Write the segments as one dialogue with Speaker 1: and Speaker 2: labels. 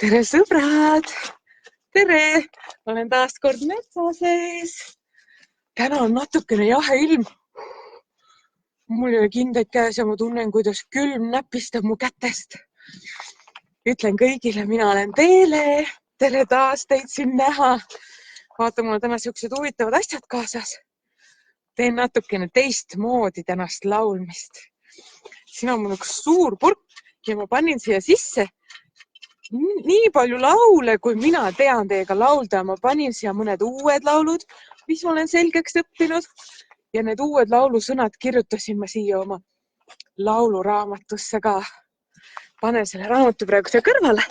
Speaker 1: Tere sõbrad! Tere! Olen taas kord metsa sees. Täna on natukene jahe ilm. Mul ei ole kindaid käes ja ma tunnen, kuidas külm näpistab mu kätest. Ütlen kõigile, mina olen Teele. Tere taas teid siin näha. Vaata, mul on täna siuksed huvitavad asjad kaasas. Teen natukene teistmoodi tänast laulmist. Siin on mul üks suur purk ja ma panin siia sisse nii palju laule, kui mina tean teiega laulda. Ma panin siia mõned uued laulud, mis ma olen selgeks õppinud. Ja need uued laulusõnad kirjutasin ma siia oma lauluraamatusse ka. Panen selle raamatu praegu siia kõrvale.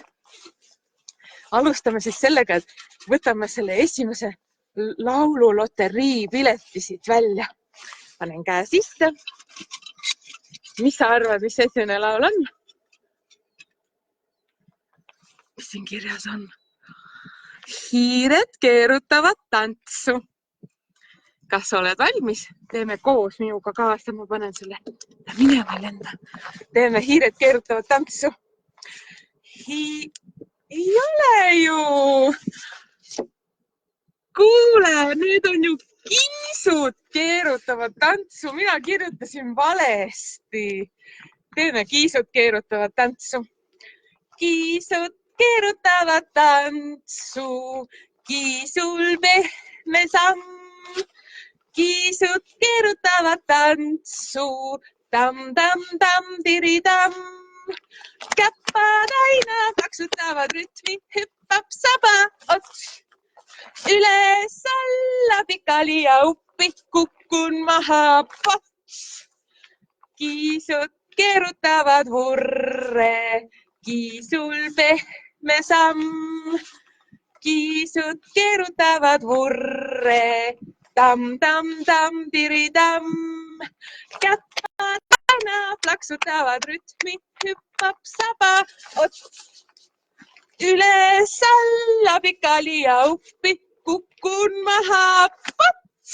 Speaker 1: Alustame siis sellega, et võtame selle esimese laululoterii pileti siit välja. Panen käe sisse. Mis sa arvad, mis esimene laul on? Mis siin kirjas on? Hiired keerutavad tantsu. Kas oled valmis? Teeme koos minuga kaasa. Ma panen selle minema lenda. Teeme hiired keerutavad tantsu. Ei ole ju! Kuule, need on ju kiisud keerutavad tantsu. Mina kirjutasin valesti. Teeme kiisud keerutavad tantsu. Kiisud keerutavad tantsu, kiisul pehme samm. Kiisud keerutavad tantsu, tam-tam-tam, tiri-tam. Käppad aina taksutavad rütmi, hüppab saba ots. Üles alla pikali ja uppi kukkun maha pots. Kiisud keerutavad vurre, kiisul pehme samm. Kiisud keerutavad vurre, tam-tam-tam, tiri-tam. Käppad aina plaksutavad rütmi, hüppab saba ots. Üles alla pikali ja uppi kukkun maha pots.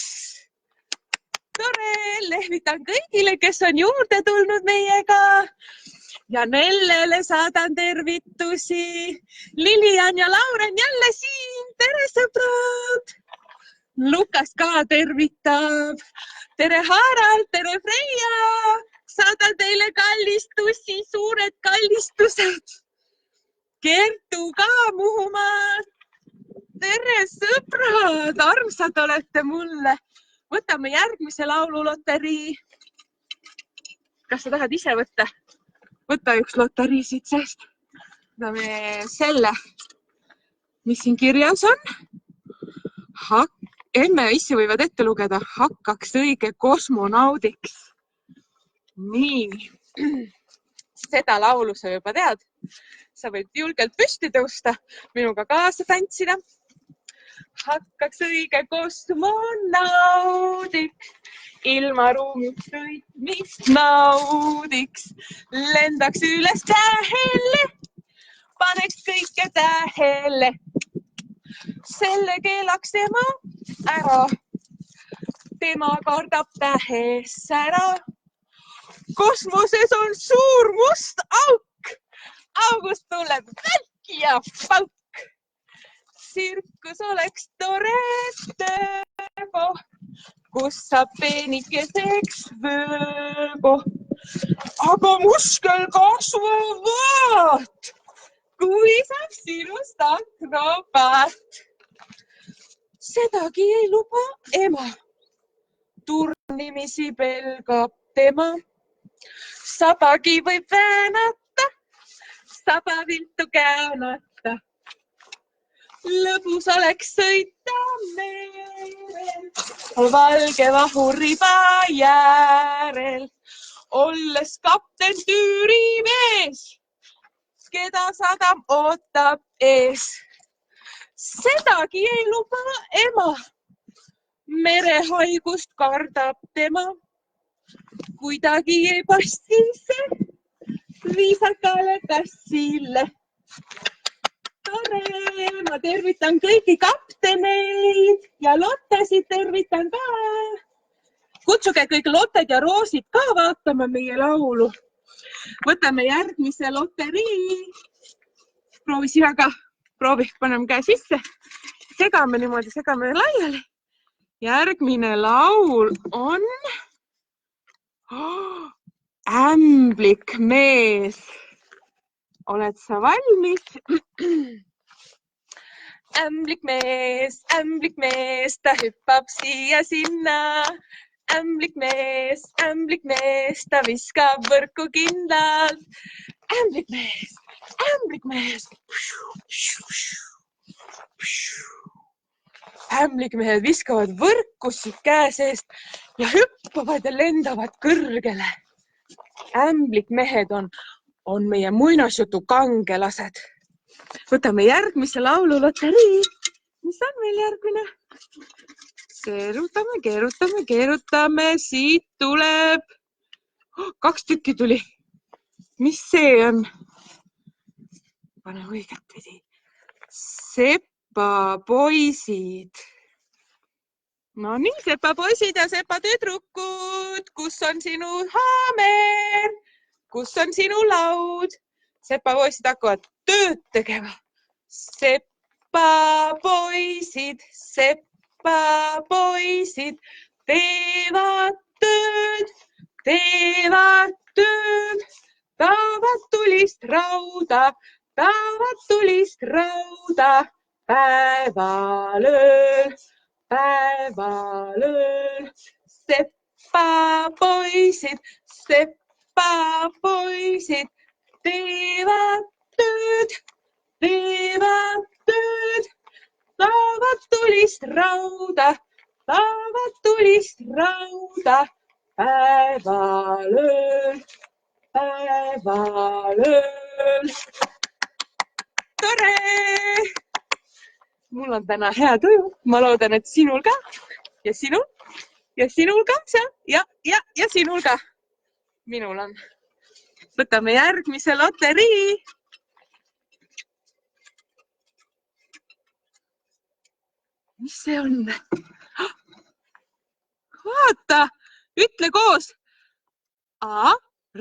Speaker 1: Tore, lehvitan kõigile, kes on juurde tulnud meiega. Ja Nellele saadan tervitusi. Lilian ja Lauren jälle siin. Tere sõbrad! Lukas ka tervitab. Tere Harald, tere Freia. Saadan teile kallistusi, suured kallistused. Kertu ka Muhumaalt. Tere sõbrad, armsad olete mulle. Võtame järgmise laululoterii. Kas sa tahad ise võtta? Võta üks loterii siit seest. Võtame selle. Mis siin kirjas on? Emme ise võivad ette lugeda. Hakkaks õige kosmonaudiks. Nii. Seda laulu sa juba tead. Sa võid julgelt püsti tõusta. Minuga kaasa tantsida. Hakkaks õige kosmonaudiks. Ilmaruumiks sõitmist naudiks. Lendaks üles tähele. Paneks kõike tähele. Selle keelaks tema ära. Tema kardab tähesära. Kosmoses on suur must auk. August tuleb välk ja pauk. Sirkus oleks tore tööko, kus saab peenikeseks vöögo. Aga muskel kasvavad, kui saab sinust akrobaat. Sedagi ei luba ema. Turnimisi pelgab tema. Sabagi võib väänata, saba viltu käänata. Lõbus oleks sõita merel, valge vahuriba jäärel, olles kapten tüürimees, keda sadam ootab ees. Sedagi ei luba ema, merehaigust kardab tema, kuidagi ei passi see viisakale kassile. Tore, ma tervitan kõiki kapteneid ja Lottesid tervitan ka. Kutsuge kõik Lotted ja Roosid ka vaatama meie laulu. Võtame järgmise loterii. proovi sina ka. Proovi, paneme käe sisse. Segame niimoodi, segame laiali. Järgmine laul on Ämblik mees. Oled sa valmis? Ämblik mees, ta hüppab siia sinna. Ämblik mees, ta viskab võrku kindlalt. Ämblik mees. Ämblikmehed viskavad võrkusid käe seest ja hüppavad ja lendavad kõrgele. Ämblikmehed on meie muinasjutu kangelased. Võtame järgmise laulu loterii. Mis on meil järgmine? Keerutame. Siit tuleb 2 tükki tuli. Mis see on? Pane õiget pidi. Sepapoisid. No nii, sepapoisid ja sepatüdrukud. Kus on sinu haamer? Kus on sinu laud? Sepapoisid hakkavad tööd tegema. Sepapoisid teevad tööd. Taavad tulist rauda. Päevalööl. Sepapoisid teevad tööd. Taavad tulist rauda. Päevalööl. Tore! Mul on täna hea tuju. Ma loodan, et sinul ka. Ja sinul ka. Ja sinul ka. Minul on. Võtame järgmise loterii. Mis see on? Vaata, ütle koos.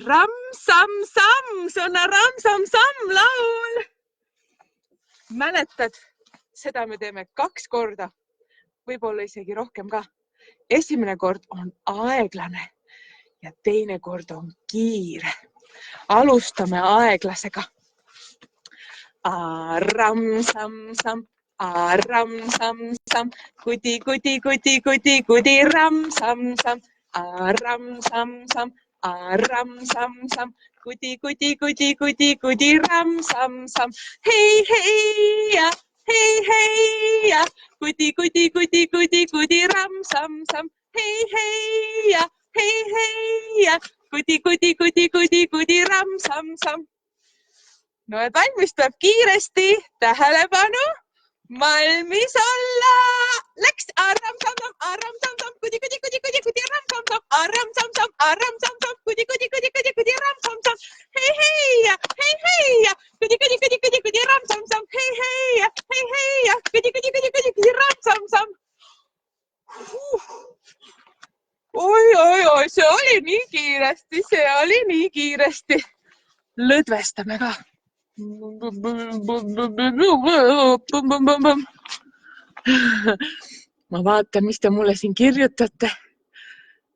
Speaker 1: Ram-sam-sam, see on ram-sam-sam laul. Mäletad, seda me teeme 2 korda, võib-olla isegi rohkem ka. Esimene kord on aeglane ja teine kord on kiire. Alustame aeglasega. Ram-sam-sam. Ram-sam-sam, kudi, ram-sam-sam, ram-sam-sam, ram-sam-sam, kudi, ram-sam-sam, hei, kudi, ram-sam-sam, hei, kudi, ram-sam-sam. No et valmis tuleb kiiresti, tähelepanu. Valmis olla! Läks! Arram-sam-sam, kudi, ram-sam-sam, arram-sam-sam, kudi, ram-sam-sam, hei, kudi, ram-sam-sam, hei, kudi, ram-sam-sam. Oi, see oli nii kiiresti. Lõdvestame ka. Ma vaatan, mis te mulle siin kirjutate.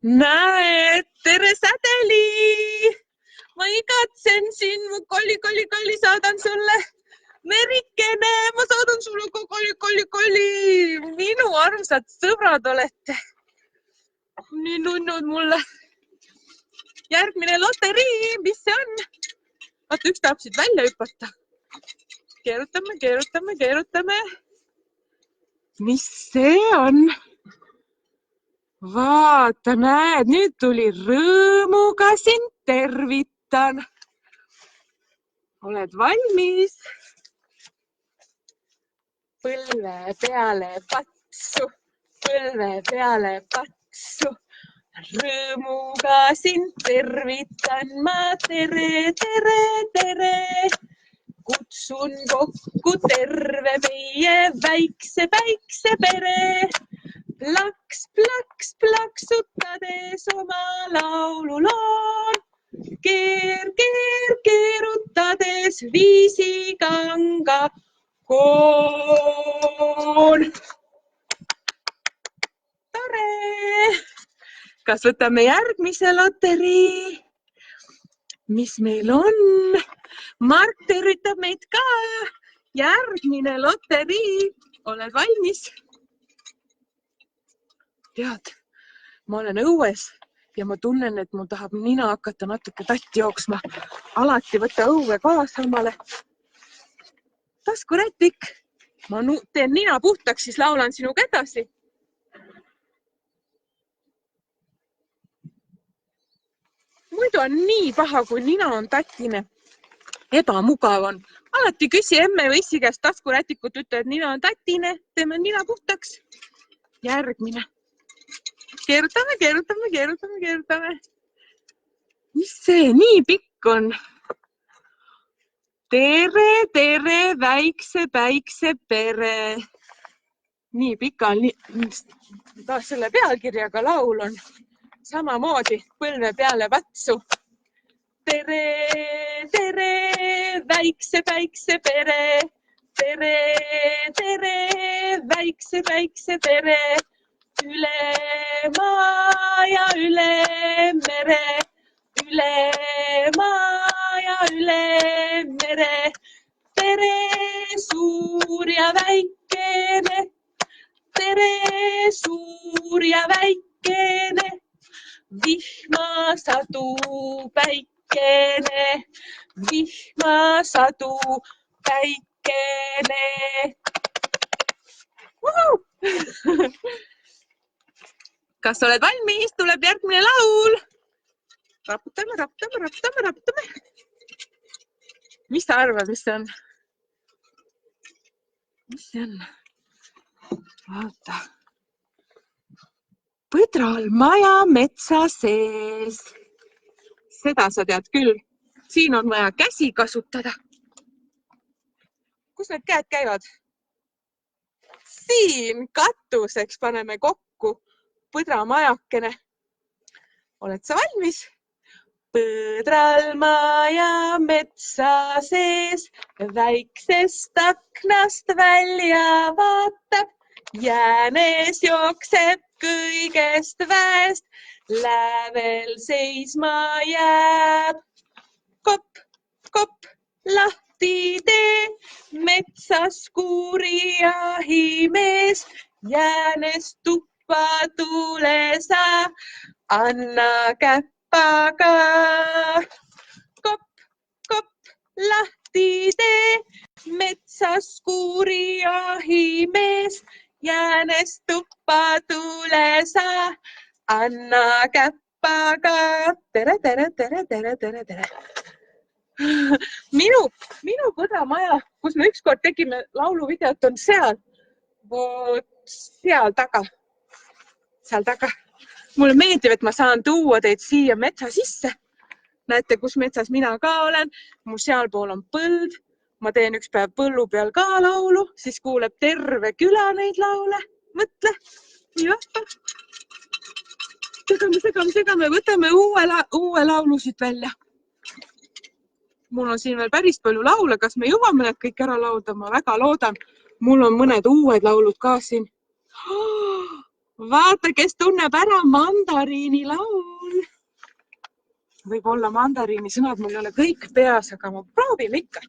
Speaker 1: Näed, tere sädeli! Ma igatsen siin, mu kolli, saadan sulle. Merikene, ma saadan sulle ka kolli. Minu armsad sõbrad olete. Nii nunnud mulle. Järgmine loterii, mis see on? Vaata, üks tahab siit välja hüpata. Keerutame. Mis see on? Vaata, näed, nüüd tuli rõõmuga sind tervitan. Oled valmis? Põlve peale patsu. Rõõmuga sind tervitan ma, tere. Kutsun kokku terve meie väikse pere. Plaks, plaksutades oma laululoon. Keerutades viisikange ka koon. Tore! Kas võtame järgmise loterii? Mis meil on? Mart tervitab meid ka. Järgmine loterii. Oled valmis? Tead, ma olen õues ja ma tunnen, et mul tahab nina hakata natuke tatti jooksma. Alati võtta õue kaasa omale. Taskurätik. Ma teen nina puhtaks, siis laulan sinuga edasi. Muidu on nii paha, kui nina on tatine. Ebamugav on. Alati küsi emme või issi käest taskurätikut, ütle, et nina on tatine. Teeme nina puhtaks. Järgmine. Keerutame. Mis see nii pikk on? Tere, väikse päikse pere. Nii pika on. Taas selle pealkirjaga laul on. Samamoodi põlve peale vatsu. Tere, väikse päikse pere. Tere, väikse pere. Üle maa ja üle mere. Üle maa ja üle mere. Tere, suur ja väikene. Tere, suur ja väikene. Vihmasadu päikene. Vihmasadu päikene. Kas oled valmis? Tuleb järgmine laul. Raputame. Mis sa arvad, mis see on? Mis see on? Vaata. Põdral maja metsa sees. Seda sa tead küll. Siin on vaja käsi kasutada. Kus need käed käivad? Siin katuseks paneme kokku põdramajakene. Oled sa valmis? Põdral maja metsa sees, väiksest aknast välja vaatab. Jäänes jookseb kõigest väest, lävel seisma jääb. Kopp, lahti tee, metsas kuuri jahimees. Jäänes tuppa tule sa, anna käppaga. Kopp, lahti tee, metsas kuuri jahimees. Jäänes tuppa tule sa, anna käppaga. Tere. Minu põdramaja, kus me ükskord tegime lauluvideot, on seal. Seal taga. Mulle meeldib, et ma saan tuua teid siia metsa sisse. Näete, kus metsas mina ka olen. Mu sealpool on põld. Ma teen üks päev põllu peal ka laulu, siis kuuleb terve küla neid laule. Mõtle. Segame. Võtame uue laulusid välja. Mul on siin veel päris palju laule. Kas me jõuame need kõik ära laulda? Ma väga loodan. Mul on mõned uued laulud ka siin. Vaata, kes tunneb ära mandariini laul. Võib-olla mandariini sõnad mul ei ole kõik peas, aga ma proovime ikka.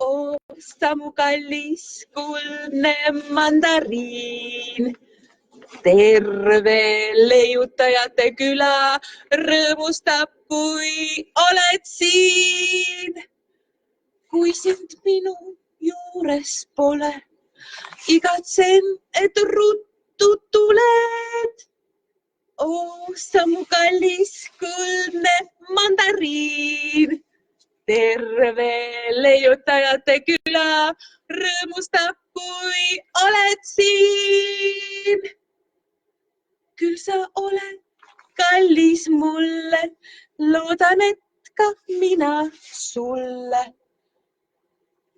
Speaker 1: Osta mu kallis kuldne mandariin. Terve leiutajate küla rõõmustab, kui oled siin. Kui sind minu juures pole, igatsen, et ruttu tuled. Osta mu kallis kuldne mandariin. Terve leiutajate küla rõõmustab, kui oled siin. Küll sa oled kallis mulle, loodan, et ka mina sulle.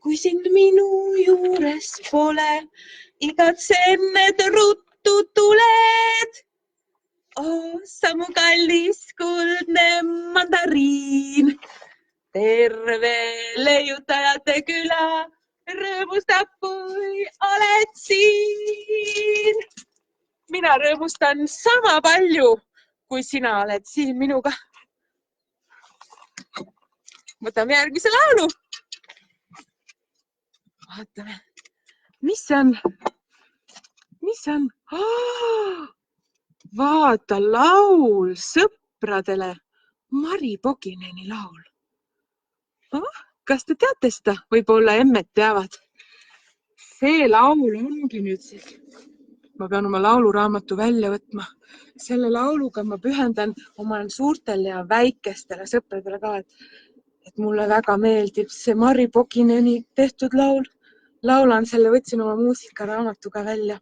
Speaker 1: Kui sind minu juures pole, igatsen, et ruttu tuled. Sa mu kallis kuldne mandariin. terve leiutajate küla rõõmustab, kui oled siin. Mina rõõmustan sama palju, kui sina oled siin minuga. Võtame järgmise laulu. Vaatame, mis see on? Mis see on? Vaata, laul sõpradele. Mari Pogineni laul. Kas te teate seda? Võib-olla emmed teavad. See laul ongi nüüd siis. Ma pean oma lauluraamatu välja võtma. Selle lauluga ma pühendan oma suurtele ja väikestele sõpradele ka, et mulle väga meeldib see Mari Pogineni tehtud laul. Laulan selle, võtsin oma muusikaraamatuga välja.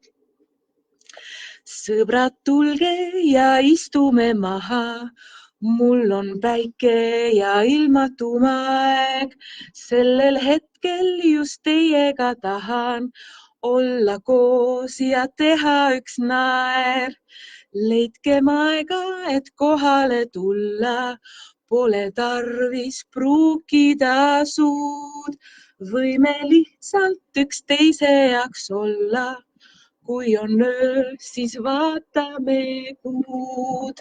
Speaker 1: Sõbrad, tulge ja istume maha. Mul on päike ja ilmatum aeg. Sellel hetkel just teiega tahan olla koos ja teha üks naer. Leidkem aega, et kohale tulla. Pole tarvis pruukida suud. Võime lihtsalt üksteise jaoks olla. Kui on öö, siis vaatame kuud.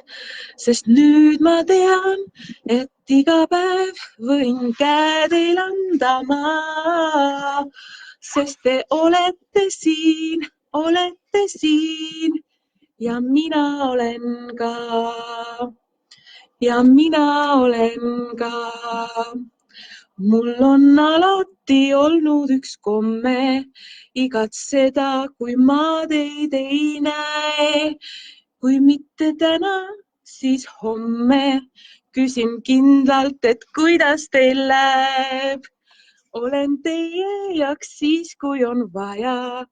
Speaker 1: Sest nüüd ma tean, et iga päev võin käe teil anda ma. Sest te olete siin ja mina olen ka. Ja mina olen ka. Mul on alati olnud üks komme, igatseda, kui ma teid ei näe. Kui mitte täna, siis homme küsin kindlalt, et kuidas teil läheb. Olen teie jaoks siis, kui on vaja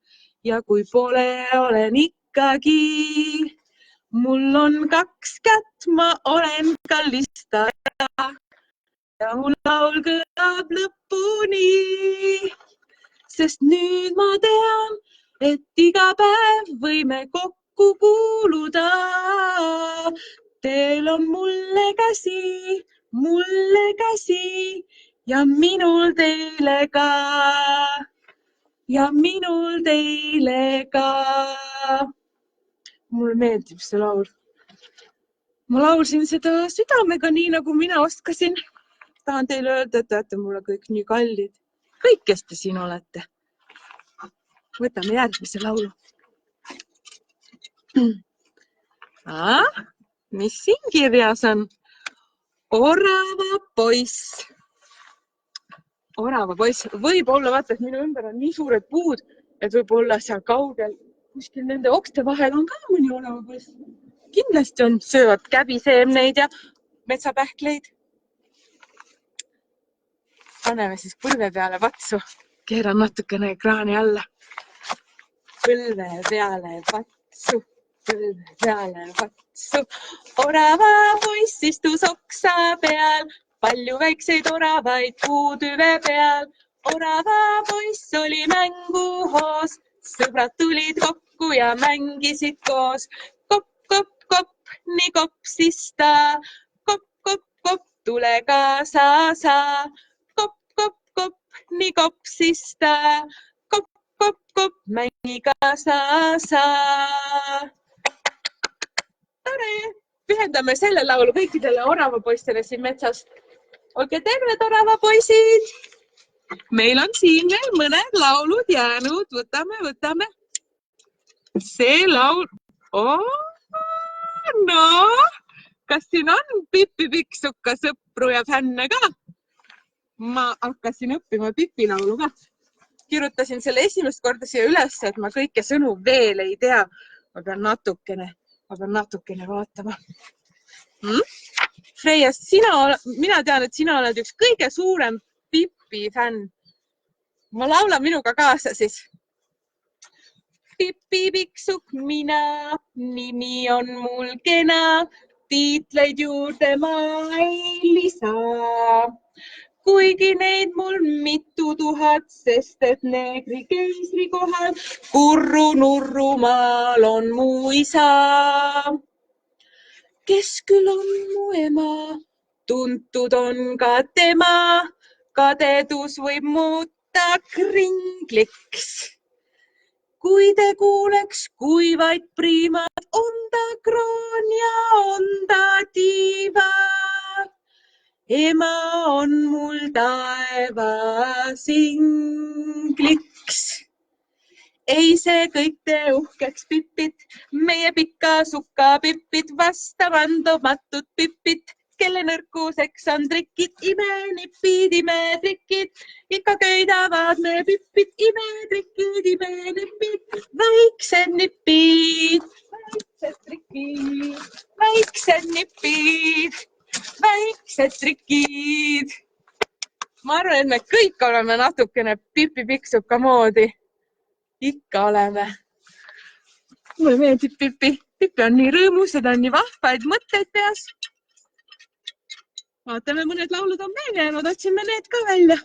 Speaker 1: ja kui pole, olen ikkagi. Mul on 2 kätt, ma olen kallistaja. Ja mu laul kõlab lõpuni, sest nüüd ma tean, et iga päev võime kokku kuuluda. Teil on mulle käsi ja minul teile ka. Ja minul teile ka. Mulle meeldib see laul. Ma laulsin seda südamega nii, nagu mina oskasin. Tahan teile öelda, et olete mulle kõik nii kallid. Kõik, kes te siin olete. Võtame järgmise laulu. Mis siin kirjas on? Orava poiss. Orava poiss. Võib-olla, vaata, et minu ümber on nii suured puud, et võib-olla seal kaugel, kuskil nende okste vahel on ka mõni orava poiss. Kindlasti on, söövad käbiseemneid ja metsapähkleid. Paneme siis põlve peale patsu. Keeran natukene ekraani alla. Põlve peale patsu. Orava poiss istus oksa peal. Palju väikseid oravaid puutüve peal. Orava poiss oli mänguhoos. Sõbrad tulid kokku ja mängisid koos. Kopp, kopp, kopp, nii kopsis ta. Kopp, kopp, kopp, tule kaasa sa. Nii kopsis ta, kopp, kopp, kopp, mängi kaasa sa. Tore! Pühendame selle laulu kõikidele oravapoistele siin metsas. Olge terved, oravapoisid! Meil on siin veel mõned laulud jäänud. Võtame. See laul... Kas siin on Pippi Pikksuka sõpru ja fänne ka? Ma hakkasin õppima Pipi laulu ka. Kirjutasin selle esimest korda siia üles, et ma kõike sõnu veel ei tea. Ma pean natukene vaatama. Freia, mina tean, et sina oled üks kõige suurem Pipi fänn. Ma laulan minuga kaasa siis. Pipi Pikksuk mina, nimi on mul kena, tiitleid juurde ma ei lisa. Kuigi neid mul mitu tuhat, sest et neegri keisri kohal Kurru Nurrumaal on mu isa. Kes küll on mu ema, tuntud on ka tema, kadedus võib muuta kringliks. Kui te kuuleks, kui vaid priimad, on ta kroon ja on ta tiiva. Ema on mul taevas ingliks. Ei see kõik te uhkeks pipid, meie pika suka pipid, vastavandomatud pipid, kelle nõrkuseks on trikid, imenipid, imetrikid, ikka köidavad me pipid, imetrikid, imenipid, väiksed nipid, väiksed trikid, väiksed nipid, väiksed trikid. Ma arvan, et me kõik oleme natukene pipi-piksuka moodi. Ikka oleme. Mulle meeldib Pipi. Pipi on nii rõõmus, ta on nii vahvaid mõtteid peas. Vaatame, mõned laulud on veel jäänud, otsime need ka välja.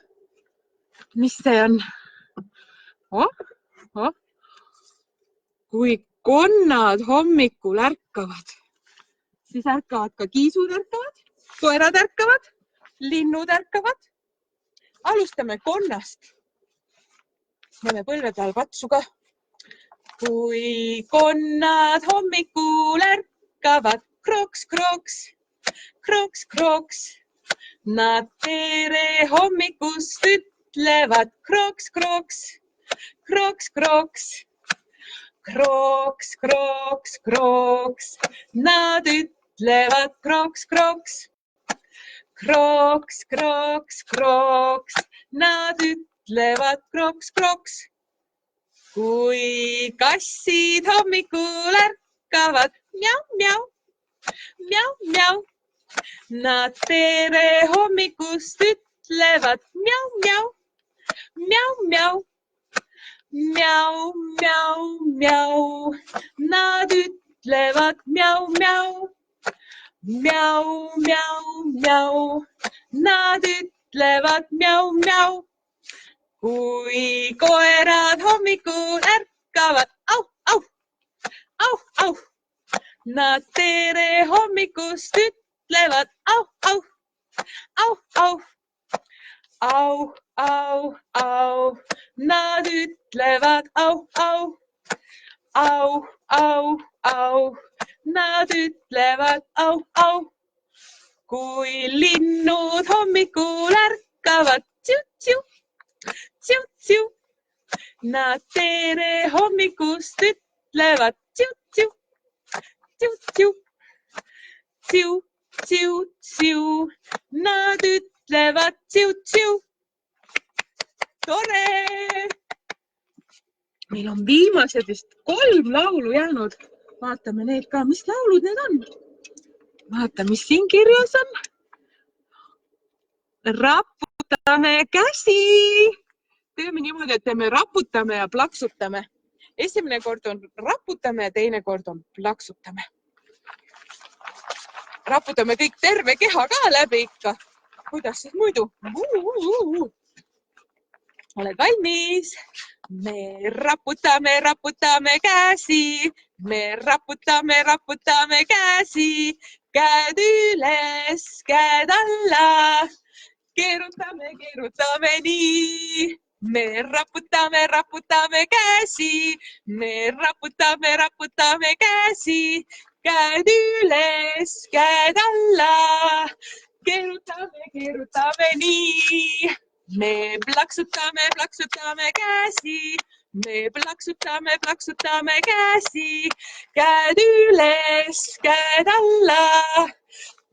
Speaker 1: Mis see on? Kui konnad hommikul ärkavad, siis ärkavad ka kiisud ärkavad, koerad ärkavad, linnud ärkavad. Alustame konnast. Näeme põlve peal patsu ka. Kui konnad hommikul ärkavad, kroks, kroks, kroks, kroks. Nad tere hommikust ütlevad kroks, kroks, kroks, kroks. Kroks, kroks, kroks. Nad ütlevad kroks, kroks. Kroks, kroks, kroks. Nad ütlevad kroks, kroks. Kui kassid hommikul ärkavad, mjau, mjau, mjau, mjau. Nad tere hommikust ütlevad mjau, mjau, mjau, mjau. Mjau, mjau, mjau. Nad ütlevad mjau, mjau. Mjau, mjau, mjau. Nad ütlevad mjau, mjau. Kui koerad hommikul ärkavad, au, au, au, au. Nad tere hommikust ütlevad au, au, au, au. Au, au, au. Nad ütlevad au, au. Au, au, au. Nad ütlevad au, au. Kui linnud hommikul ärkavad, tsiu, tsiu. Tsiu, tsiu. Nad tere hommikust ütlevad tsiu, tsiu, tsiu, tsiu, tsiu, tsiu, tsiu. Nad ütlevad tsiu, tsiu. Tore! Meil on viimased vist 3 laulu jäänud. Vaatame need ka, mis laulud need on. Vaata, mis siin kirjas on. Raputame käsi. Teeme niimoodi, et teeme raputame ja plaksutame. Esimene kord on raputame ja teine kord on plaksutame. Raputame kõik terve keha ka läbi ikka. Kuidas siis muidu? Oled valmis? Me raputame, raputame käsi. Me raputame, raputame käsi. Käed üles, käed alla. Keerutame, keerutame nii. Me raputame, raputame käsi. Me raputame, raputame käsi. Käed üles, käed alla. Keerutame, keerutame nii. Me plaksutame, plaksutame käsi. Me plaksutame, plaksutame käsi. Käed üles, käed alla.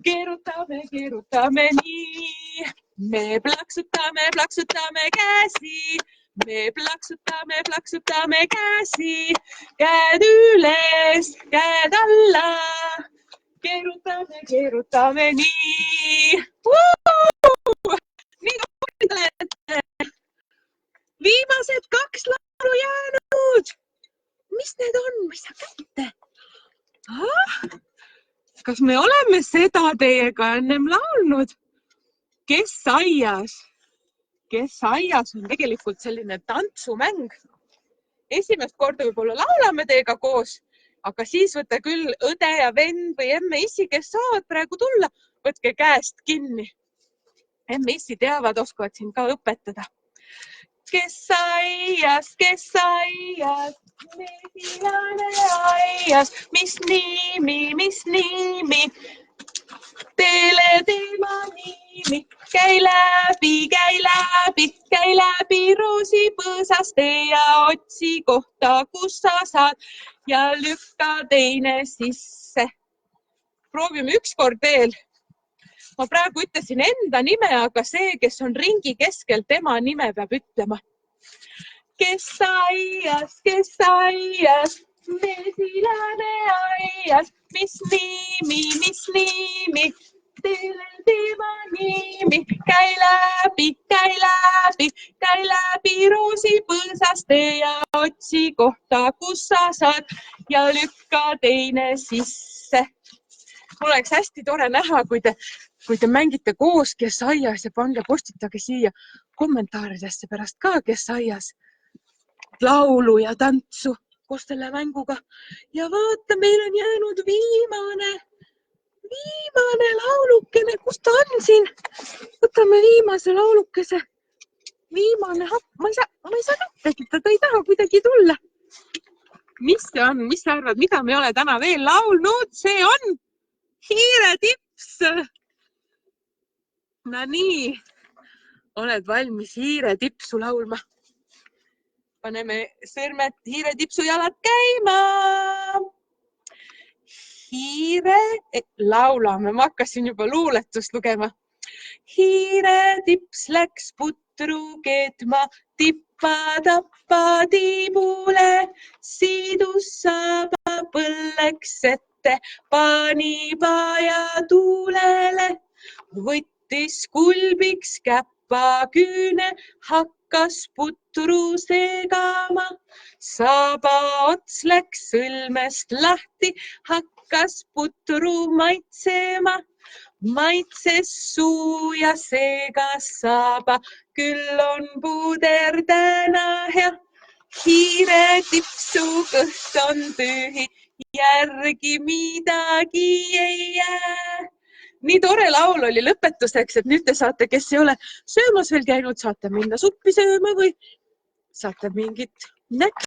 Speaker 1: Keerutame, keerutame nii. Me plaksutame, plaksutame käsi. Me plaksutame, plaksutame käsi. Käed üles, käed alla. Keerutame, keerutame nii. Nii tubli olete. Viimased 2 laulu jäänud. Mis need on? Mis sa käite? Kas me oleme seda teiega ennem laulnud? Kes aias? Kes aias on tegelikult selline tantsumäng. Esimest korda võib-olla laulame teiega koos, aga siis võta küll õde ja vend või emme issi, kes saavad praegu tulla. võtke käest kinni. MS-i teavad, oskavad siin ka õpetada. Kes aias, mesilane aias, mis nimi, teele tema nimi, käi läbi roosipõõsaste ja otsi kohta, kus sa saad ja lükka teine sisse. Proovime ükskord veel. Ma praegu ütlesin enda nime, aga see, kes on ringi keskel, tema nime peab ütlema. Kes aias, mesilane aias, mis nimi, teele tema nimi, käi läbi roosipõõsaste ja otsi kohta, kus sa saad ja lükka teine sisse. Mul oleks hästi tore näha, kui te mängite koos Kes aias ja pange postitage siia kommentaaridesse pärast ka Kes aias laulu ja tantsu koos selle mänguga. Ja vaata, meil on jäänud viimane laulukene. Kus ta on siin? Võtame viimase laulukese. Viimane ma ei saa näppegitada, ta ei taha kuidagi tulla. Mis see on? Mis sa arvad, mida me ei ole täna veel laulnud? See on hiiretips. No nii, oled valmis hiiretipsu laulma? Paneme sõrmed hiiretipsu jalad käima. Laulame, ma hakkasin juba luuletust lugema. Hiiretips läks putru keetma, tippa-tappa tiibule, siidus saaba põlleks ette, pani paja tuulele, võttis kulbiks käpaküüne, hakkas putru segama, saaba ots läks sõlmest lahti, hakkas putru maitsema, maitses suu ja segas saaba, küll on puder täna hea, hiiretipsu kõht on tühi, järgi midagi ei jää. Nii tore laul oli lõpetuseks, et nüüd te saate, kes ei ole söömas veel käinud, saate minna suppi sööma või saate mingit näkki.